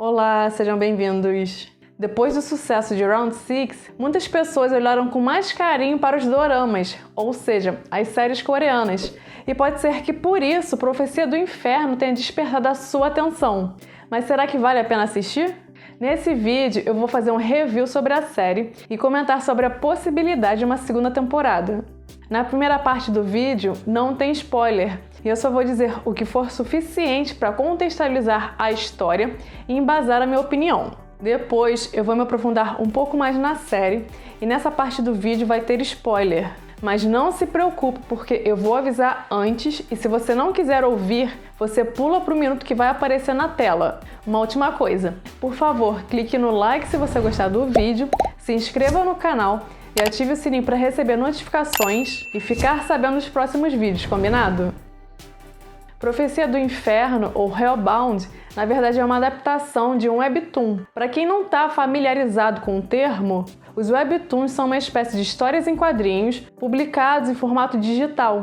Olá, sejam bem-vindos! Depois do sucesso de Round 6, muitas pessoas olharam com mais carinho para os doramas, ou seja, as séries coreanas. E pode ser que por isso Profecia do Inferno tenha despertado a sua atenção. Mas será que vale a pena assistir? Nesse vídeo eu vou fazer um review sobre a série e comentar sobre a possibilidade de uma segunda temporada. Na primeira parte do vídeo não tem spoiler, e eu só vou dizer o que for suficiente para contextualizar a história e embasar a minha opinião. Depois eu vou me aprofundar um pouco mais na série e nessa parte do vídeo vai ter spoiler. Mas não se preocupe porque eu vou avisar antes e se você não quiser ouvir, você pula para o minuto que vai aparecer na tela. Uma última coisa, por favor, clique no like se você gostar do vídeo, se inscreva no canal e ative o sininho para receber notificações e ficar sabendo dos próximos vídeos, combinado? Profecia do Inferno, ou Hellbound, na verdade é uma adaptação de um webtoon. Para quem não está familiarizado com o termo, os webtoons são uma espécie de histórias em quadrinhos publicados em formato digital.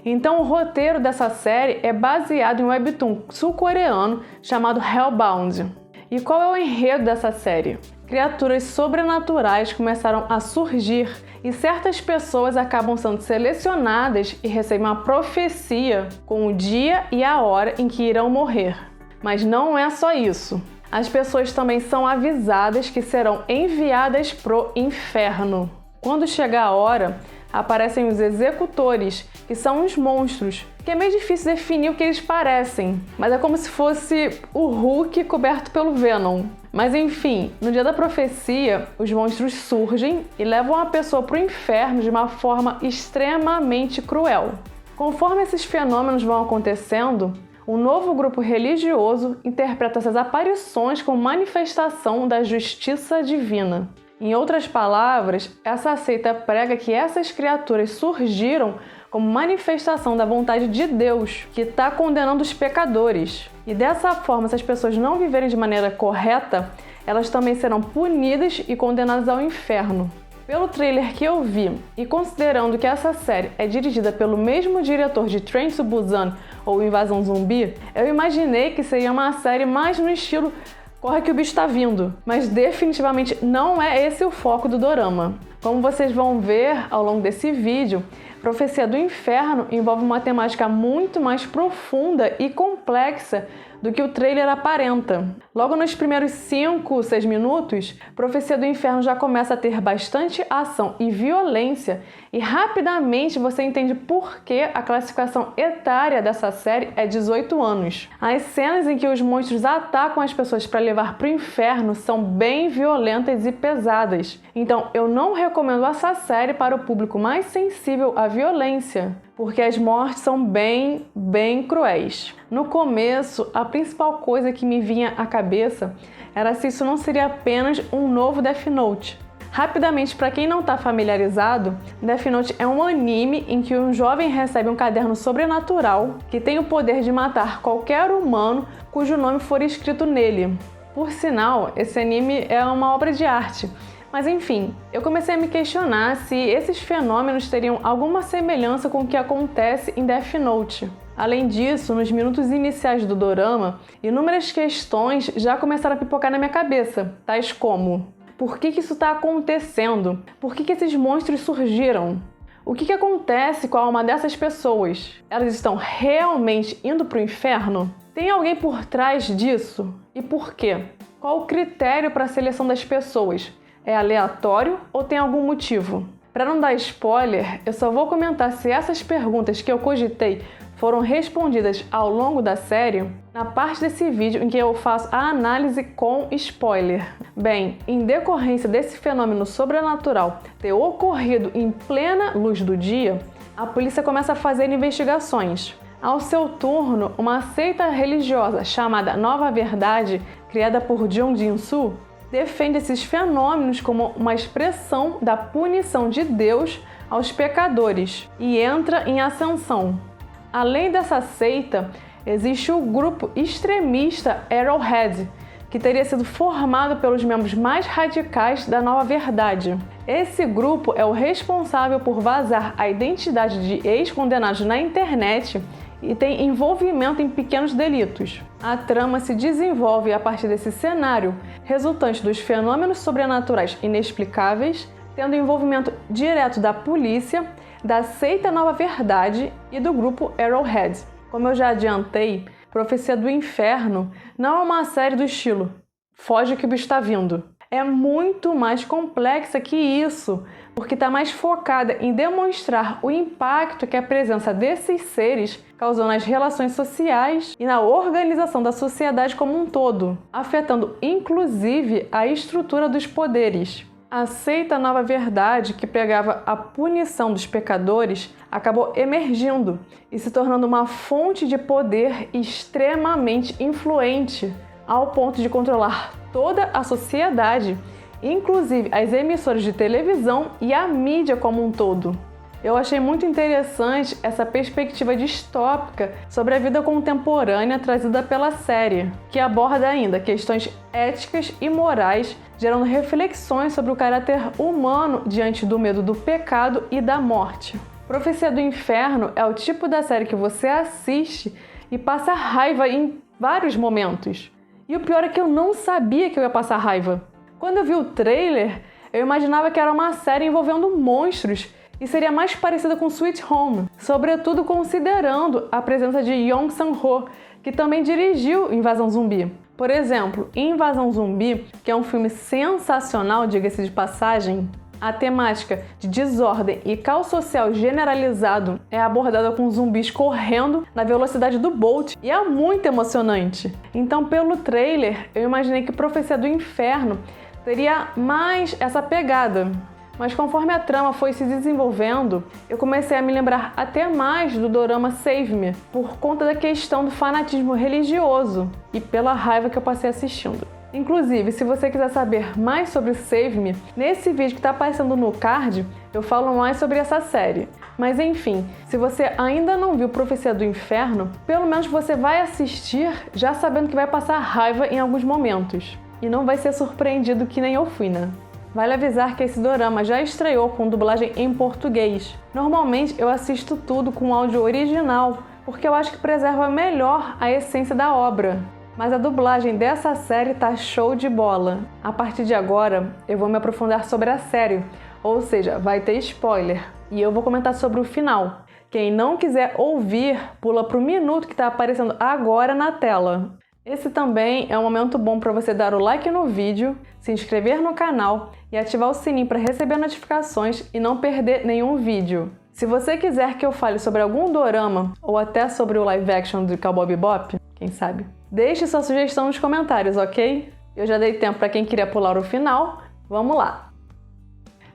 Então o roteiro dessa série é baseado em um webtoon sul-coreano chamado Hellbound. E qual é o enredo dessa série? Criaturas sobrenaturais começaram a surgir e certas pessoas acabam sendo selecionadas e recebem uma profecia com o dia e a hora em que irão morrer. Mas não é só isso. As pessoas também são avisadas que serão enviadas pro inferno. Quando chega a hora, aparecem os executores, que são os monstros, que é meio difícil definir o que eles parecem, mas é como se fosse o Hulk coberto pelo Venom. Mas enfim, no dia da profecia, os monstros surgem e levam a pessoa para o inferno de uma forma extremamente cruel. Conforme esses fenômenos vão acontecendo, um novo grupo religioso interpreta essas aparições como manifestação da justiça divina. Em outras palavras, essa seita prega que essas criaturas surgiram como manifestação da vontade de Deus, que está condenando os pecadores. E dessa forma, se as pessoas não viverem de maneira correta, elas também serão punidas e condenadas ao inferno. Pelo trailer que eu vi, e considerando que essa série é dirigida pelo mesmo diretor de Train to Busan ou Invasão Zumbi, eu imaginei que seria uma série mais no estilo Corre que o bicho tá vindo, mas definitivamente não é esse o foco do dorama. Como vocês vão ver ao longo desse vídeo, Profecia do Inferno envolve uma temática muito mais profunda e complexa do que o trailer aparenta. Logo nos primeiros 5, 6 minutos, Profecia do Inferno já começa a ter bastante ação e violência e rapidamente você entende por que a classificação etária dessa série é 18 anos. As cenas em que os monstros atacam as pessoas para levar para o inferno são bem violentas e pesadas. Então eu não recomendo essa série para o público mais sensível à violência, porque as mortes são bem cruéis. No começo, a principal coisa que me vinha à cabeça era se isso não seria apenas um novo Death Note. Rapidamente, para quem não está familiarizado, Death Note é um anime em que um jovem recebe um caderno sobrenatural que tem o poder de matar qualquer humano cujo nome for escrito nele. Por sinal, esse anime é uma obra de arte. Mas enfim, eu comecei a me questionar se esses fenômenos teriam alguma semelhança com o que acontece em Death Note. Além disso, nos minutos iniciais do dorama, inúmeras questões já começaram a pipocar na minha cabeça, tais como: por que isso está acontecendo? Por que esses monstros surgiram? O que acontece com a alma dessas pessoas? Elas estão realmente indo para o inferno? Tem alguém por trás disso? E por quê? Qual o critério para a seleção das pessoas? É aleatório ou tem algum motivo? Para não dar spoiler, eu só vou comentar se essas perguntas que eu cogitei foram respondidas ao longo da série na parte desse vídeo em que eu faço a análise com spoiler. Bem, em decorrência desse fenômeno sobrenatural ter ocorrido em plena luz do dia, a polícia começa a fazer investigações. Ao seu turno, uma seita religiosa chamada Nova Verdade, criada por Jung Jin-soo, defende esses fenômenos como uma expressão da punição de Deus aos pecadores e entra em ascensão. Além dessa seita, existe o grupo extremista Arrowhead, que teria sido formado pelos membros mais radicais da Nova Verdade. Esse grupo é o responsável por vazar a identidade de ex-condenados na internet e tem envolvimento em pequenos delitos. A trama se desenvolve a partir desse cenário, resultante dos fenômenos sobrenaturais inexplicáveis, tendo envolvimento direto da polícia, da seita Nova Verdade e do grupo Arrowhead. Como eu já adiantei, Profecia do Inferno não é uma série do estilo Foge que o bicho está vindo. É muito mais complexa que isso, porque está mais focada em demonstrar o impacto que a presença desses seres causou nas relações sociais e na organização da sociedade como um todo, afetando inclusive a estrutura dos poderes. A seita Nova Verdade, que pregava a punição dos pecadores, acabou emergindo e se tornando uma fonte de poder extremamente influente, ao ponto de controlar toda a sociedade, inclusive as emissoras de televisão e a mídia como um todo. Eu achei muito interessante essa perspectiva distópica sobre a vida contemporânea trazida pela série, que aborda ainda questões éticas e morais, gerando reflexões sobre o caráter humano diante do medo do pecado e da morte. Profecia do Inferno é o tipo da série que você assiste e passa raiva em vários momentos. E o pior é que eu não sabia que eu ia passar raiva. Quando eu vi o trailer, eu imaginava que era uma série envolvendo monstros e seria mais parecida com Sweet Home, sobretudo considerando a presença de Yong Sang-ho, que também dirigiu Invasão Zumbi. Por exemplo, em Invasão Zumbi, que é um filme sensacional, diga-se de passagem, a temática de desordem e caos social generalizado é abordada com zumbis correndo na velocidade do Bolt e é muito emocionante. Então, pelo trailer, eu imaginei que Profecia do Inferno teria mais essa pegada. Mas conforme a trama foi se desenvolvendo, eu comecei a me lembrar até mais do dorama Save Me, por conta da questão do fanatismo religioso e pela raiva que eu passei assistindo. Inclusive, se você quiser saber mais sobre Save Me, nesse vídeo que está aparecendo no card, eu falo mais sobre essa série. Mas enfim, se você ainda não viu Profecia do Inferno, pelo menos você vai assistir já sabendo que vai passar raiva em alguns momentos. E não vai ser surpreendido que nem eu fui, né? Vale avisar que esse dorama já estreou com dublagem em português. Normalmente eu assisto tudo com áudio original, porque eu acho que preserva melhor a essência da obra. Mas a dublagem dessa série tá show de bola. A partir de agora, eu vou me aprofundar sobre a série, ou seja, vai ter spoiler. E eu vou comentar sobre o final. Quem não quiser ouvir, pula pro minuto que está aparecendo agora na tela. Esse também é um momento bom para você dar o like no vídeo, se inscrever no canal e ativar o sininho para receber notificações e não perder nenhum vídeo. Se você quiser que eu fale sobre algum dorama ou até sobre o live action de Cowboy Bebop, quem sabe, deixe sua sugestão nos comentários, ok? Eu já dei tempo para quem queria pular o final, vamos lá!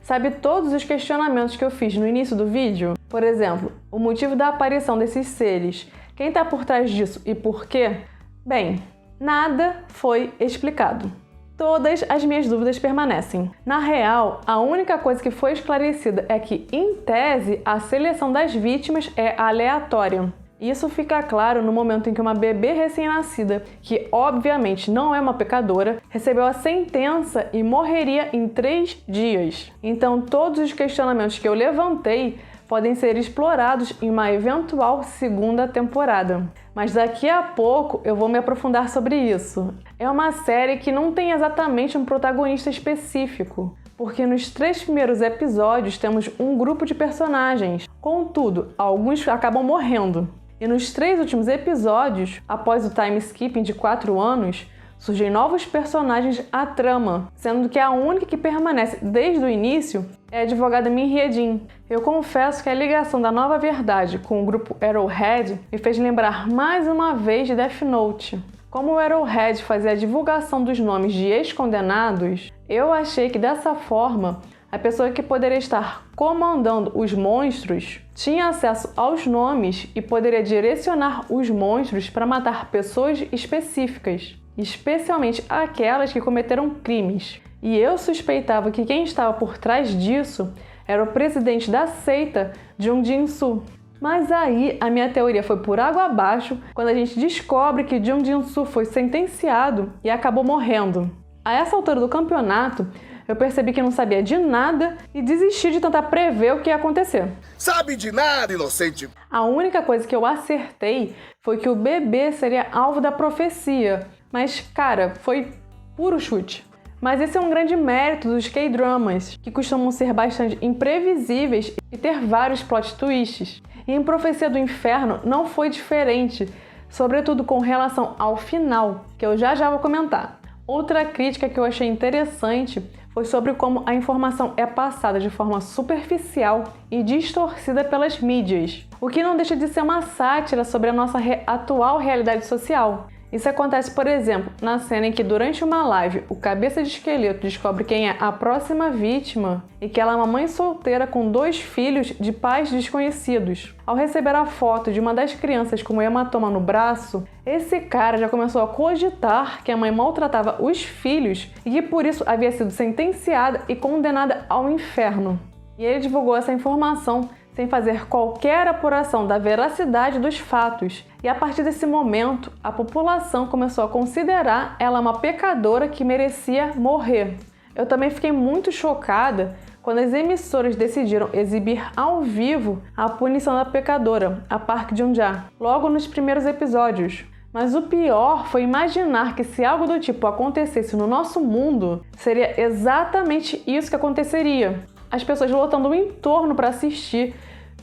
Sabe todos os questionamentos que eu fiz no início do vídeo? Por exemplo, o motivo da aparição desses seres, quem está por trás disso e por quê? Bem, nada foi explicado. Todas as minhas dúvidas permanecem. Na real, a única coisa que foi esclarecida é que, em tese, a seleção das vítimas é aleatória. Isso fica claro no momento em que uma bebê recém-nascida, que obviamente não é uma pecadora, recebeu a sentença e morreria em 3 dias. Então, todos os questionamentos que eu levantei podem ser explorados em uma eventual segunda temporada. Mas daqui a pouco eu vou me aprofundar sobre isso. É uma série que não tem exatamente um protagonista específico, porque nos 3 primeiros episódios temos um grupo de personagens. Contudo, alguns acabam morrendo. E nos 3 últimos episódios, após o time skipping de 4 anos, surgem novos personagens à trama, sendo que a única que permanece desde o início é a advogada Min Hye-jin. Eu confesso que a ligação da Nova Verdade com o grupo Arrowhead me fez lembrar mais uma vez de Death Note. Como o Arrowhead fazia a divulgação dos nomes de ex-condenados, eu achei que dessa forma a pessoa que poderia estar comandando os monstros tinha acesso aos nomes e poderia direcionar os monstros para matar pessoas específicas, especialmente aquelas que cometeram crimes. E eu suspeitava que quem estava por trás disso era o presidente da seita, Jung Jin-soo. Mas aí a minha teoria foi por água abaixo quando a gente descobre que Jung Jin-soo foi sentenciado e acabou morrendo. A essa altura do campeonato, eu percebi que não sabia de nada e desisti de tentar prever o que ia acontecer. Sabe de nada, inocente! A única coisa que eu acertei foi que o bebê seria alvo da profecia. Mas, cara, foi puro chute. Mas esse é um grande mérito dos K-dramas, que costumam ser bastante imprevisíveis e ter vários plot twists. E em Profecia do Inferno não foi diferente, sobretudo com relação ao final, que eu já vou comentar. Outra crítica que eu achei interessante foi sobre como a informação é passada de forma superficial e distorcida pelas mídias, o que não deixa de ser uma sátira sobre a nossa atual realidade social. Isso acontece, por exemplo, na cena em que durante uma live o cabeça de esqueleto descobre quem é a próxima vítima e que ela é uma mãe solteira com 2 filhos de pais desconhecidos. Ao receber a foto de uma das crianças com um hematoma no braço, esse cara já começou a cogitar que a mãe maltratava os filhos e que por isso havia sido sentenciada e condenada ao inferno. E ele divulgou essa informação sem fazer qualquer apuração da veracidade dos fatos. E a partir desse momento, a população começou a considerar ela uma pecadora que merecia morrer. Eu também fiquei muito chocada quando as emissoras decidiram exibir ao vivo a punição da pecadora, a Park Jun-ja, logo nos primeiros episódios. Mas o pior foi imaginar que se algo do tipo acontecesse no nosso mundo, seria exatamente isso que aconteceria. As pessoas lotando o entorno para assistir,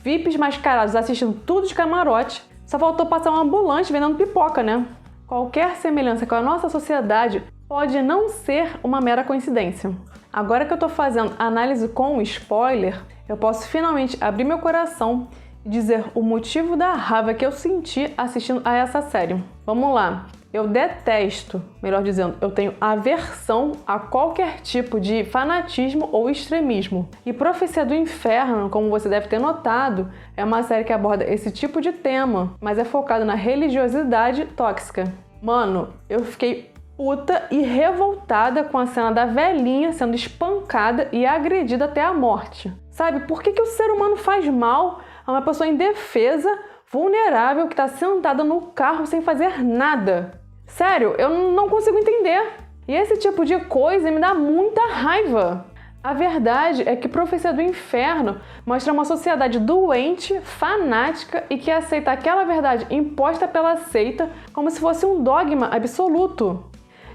VIPs mascarados assistindo tudo de camarote, só faltou passar um ambulante vendendo pipoca, né? Qualquer semelhança com a nossa sociedade pode não ser uma mera coincidência. Agora que eu tô fazendo análise com spoiler, eu posso finalmente abrir meu coração e dizer o motivo da raiva que eu senti assistindo a essa série. Vamos lá! Eu detesto, melhor dizendo, eu tenho aversão a qualquer tipo de fanatismo ou extremismo. E Profecia do Inferno, como você deve ter notado, é uma série que aborda esse tipo de tema, mas é focado na religiosidade tóxica. Mano, eu fiquei puta e revoltada com a cena da velhinha sendo espancada e agredida até a morte. Sabe, por que o ser humano faz mal a uma pessoa indefesa, vulnerável, que está sentada no carro sem fazer nada? Sério, eu não consigo entender. E esse tipo de coisa me dá muita raiva. A verdade é que Profecia do Inferno mostra uma sociedade doente, fanática e que aceita aquela verdade imposta pela seita como se fosse um dogma absoluto.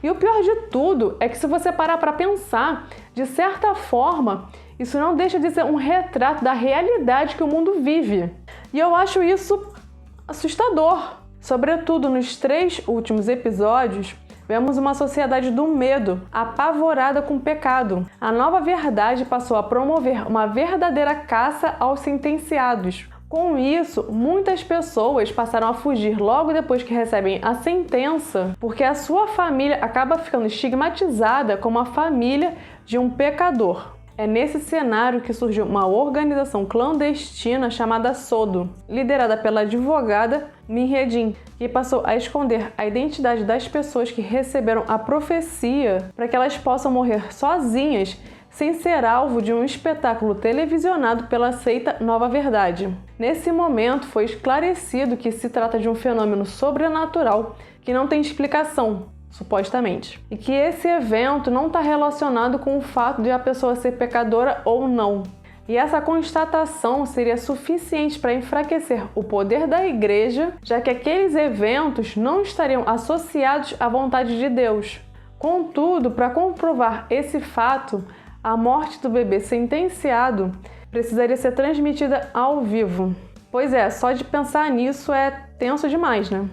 E o pior de tudo é que se você parar para pensar, de certa forma, isso não deixa de ser um retrato da realidade que o mundo vive. E eu acho isso assustador. Sobretudo nos 3 últimos episódios, vemos uma sociedade do medo, apavorada com o pecado. A nova verdade passou a promover uma verdadeira caça aos sentenciados. Com isso, muitas pessoas passaram a fugir logo depois que recebem a sentença, porque a sua família acaba ficando estigmatizada como a família de um pecador. É nesse cenário que surgiu uma organização clandestina chamada Sodo, liderada pela advogada Min Hye-jin, que passou a esconder a identidade das pessoas que receberam a profecia para que elas possam morrer sozinhas, sem ser alvo de um espetáculo televisionado pela seita Nova Verdade. Nesse momento foi esclarecido que se trata de um fenômeno sobrenatural que não tem explicação, supostamente, e que esse evento não está relacionado com o fato de a pessoa ser pecadora ou não. E essa constatação seria suficiente para enfraquecer o poder da igreja, já que aqueles eventos não estariam associados à vontade de Deus. Contudo, para comprovar esse fato, a morte do bebê sentenciado precisaria ser transmitida ao vivo. Pois é, só de pensar nisso é tenso demais, né?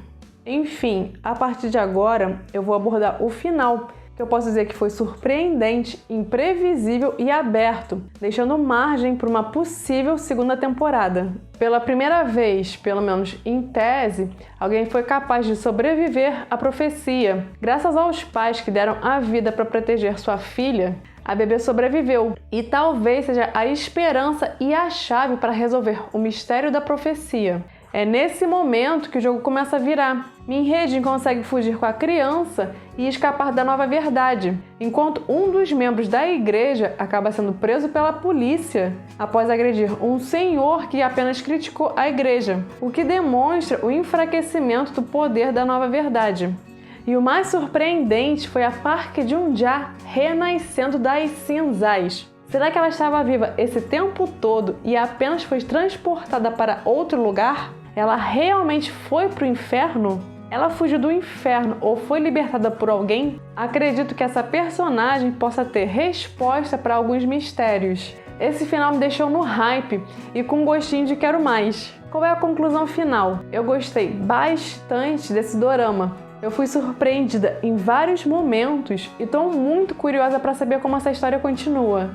Enfim, a partir de agora eu vou abordar o final, que eu posso dizer que foi surpreendente, imprevisível e aberto, deixando margem para uma possível segunda temporada. Pela primeira vez, pelo menos em tese, alguém foi capaz de sobreviver à profecia. Graças aos pais que deram a vida para proteger sua filha, a bebê sobreviveu e talvez seja a esperança e a chave para resolver o mistério da profecia. É nesse momento que o jogo começa a virar. Min Hye-jin consegue fugir com a criança e escapar da nova verdade, enquanto um dos membros da igreja acaba sendo preso pela polícia após agredir um senhor que apenas criticou a igreja, o que demonstra o enfraquecimento do poder da nova verdade. E o mais surpreendente foi a Park Jun-ja renascendo das cinzas. Será que ela estava viva esse tempo todo e apenas foi transportada para outro lugar? Ela realmente foi para o inferno? Ela fugiu do inferno ou foi libertada por alguém? Acredito que essa personagem possa ter resposta para alguns mistérios. Esse final me deixou no hype e com gostinho de quero mais. Qual é a conclusão final? Eu gostei bastante desse dorama. Eu fui surpreendida em vários momentos e estou muito curiosa para saber como essa história continua.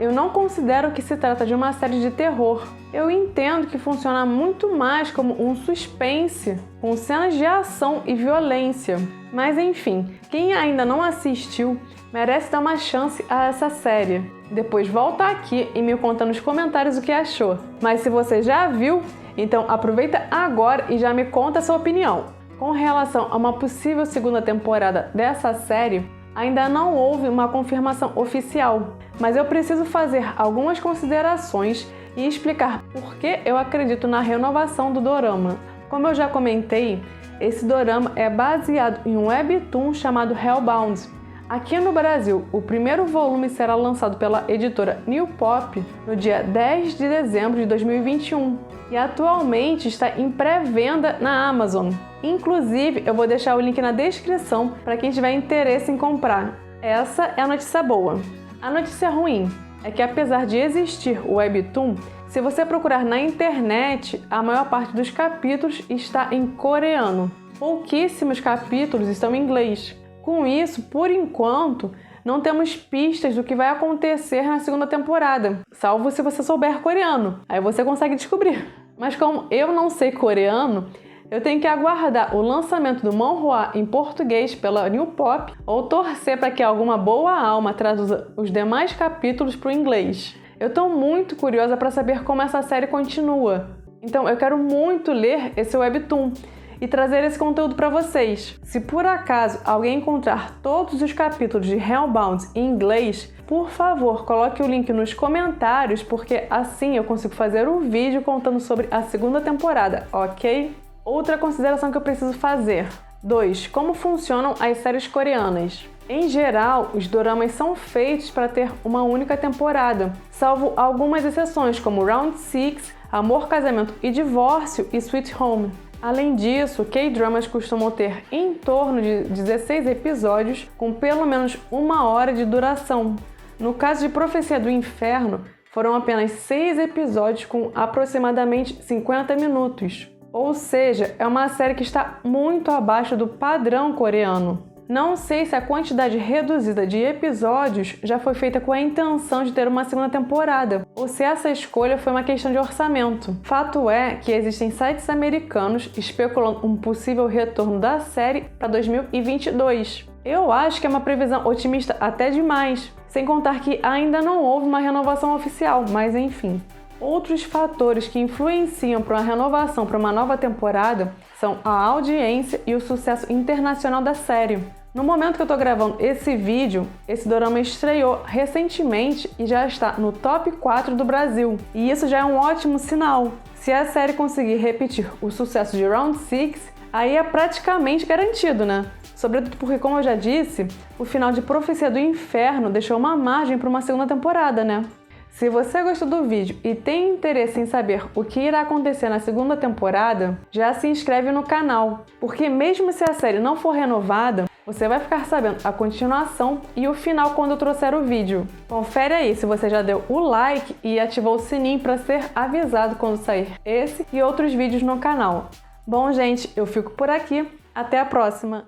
Eu não considero que se trata de uma série de terror. Eu entendo que funciona muito mais como um suspense, com cenas de ação e violência. Mas enfim, quem ainda não assistiu merece dar uma chance a essa série. Depois volta aqui e me conta nos comentários o que achou. Mas se você já viu, então aproveita agora e já me conta a sua opinião. Com relação a uma possível segunda temporada dessa série, ainda não houve uma confirmação oficial, mas eu preciso fazer algumas considerações e explicar por que eu acredito na renovação do dorama. Como eu já comentei, esse dorama é baseado em um webtoon chamado Hellbound. Aqui no Brasil, o primeiro volume será lançado pela editora New Pop no dia 10 de dezembro de 2021 e atualmente está em pré-venda na Amazon. Inclusive, eu vou deixar o link na descrição para quem tiver interesse em comprar. Essa é a notícia boa. A notícia ruim é que, apesar de existir o webtoon, se você procurar na internet, a maior parte dos capítulos está em coreano. Pouquíssimos capítulos estão em inglês. Com isso, por enquanto, não temos pistas do que vai acontecer na segunda temporada, salvo se você souber coreano. Aí você consegue descobrir. Mas como eu não sei coreano, eu tenho que aguardar o lançamento do manhwa em português pela New Pop ou torcer para que alguma boa alma traduza os demais capítulos para o inglês. Eu estou muito curiosa para saber como essa série continua. Então eu quero muito ler esse webtoon e trazer esse conteúdo para vocês. Se por acaso alguém encontrar todos os capítulos de Hellbound em inglês, por favor, coloque o link nos comentários, porque assim eu consigo fazer o vídeo contando sobre a segunda temporada, ok? Outra consideração que eu preciso fazer. 2. Como funcionam as séries coreanas? Em geral, os doramas são feitos para ter uma única temporada, salvo algumas exceções como Round 6, Amor, Casamento e Divórcio e Sweet Home. Além disso, K-dramas costumam ter em torno de 16 episódios com pelo menos 1 hora de duração. No caso de Profecia do Inferno, foram apenas 6 episódios com aproximadamente 50 minutos. Ou seja, é uma série que está muito abaixo do padrão coreano. Não sei se a quantidade reduzida de episódios já foi feita com a intenção de ter uma segunda temporada, ou se essa escolha foi uma questão de orçamento. Fato é que existem sites americanos especulando um possível retorno da série para 2022. Eu acho que é uma previsão otimista até demais, sem contar que ainda não houve uma renovação oficial, mas enfim. Outros fatores que influenciam para uma renovação para uma nova temporada são a audiência e o sucesso internacional da série. No momento que eu estou gravando esse vídeo, esse dorama estreou recentemente e já está no top 4 do Brasil. E isso já é um ótimo sinal. Se a série conseguir repetir o sucesso de Round 6, aí é praticamente garantido, né? Sobretudo porque, como eu já disse, o final de Profecia do Inferno deixou uma margem para uma segunda temporada, né? Se você gostou do vídeo e tem interesse em saber o que irá acontecer na segunda temporada, já se inscreve no canal, porque mesmo se a série não for renovada, você vai ficar sabendo a continuação e o final quando eu trouxer o vídeo. Confere aí se você já deu o like e ativou o sininho para ser avisado quando sair esse e outros vídeos no canal. Bom, gente, eu fico por aqui. Até a próxima!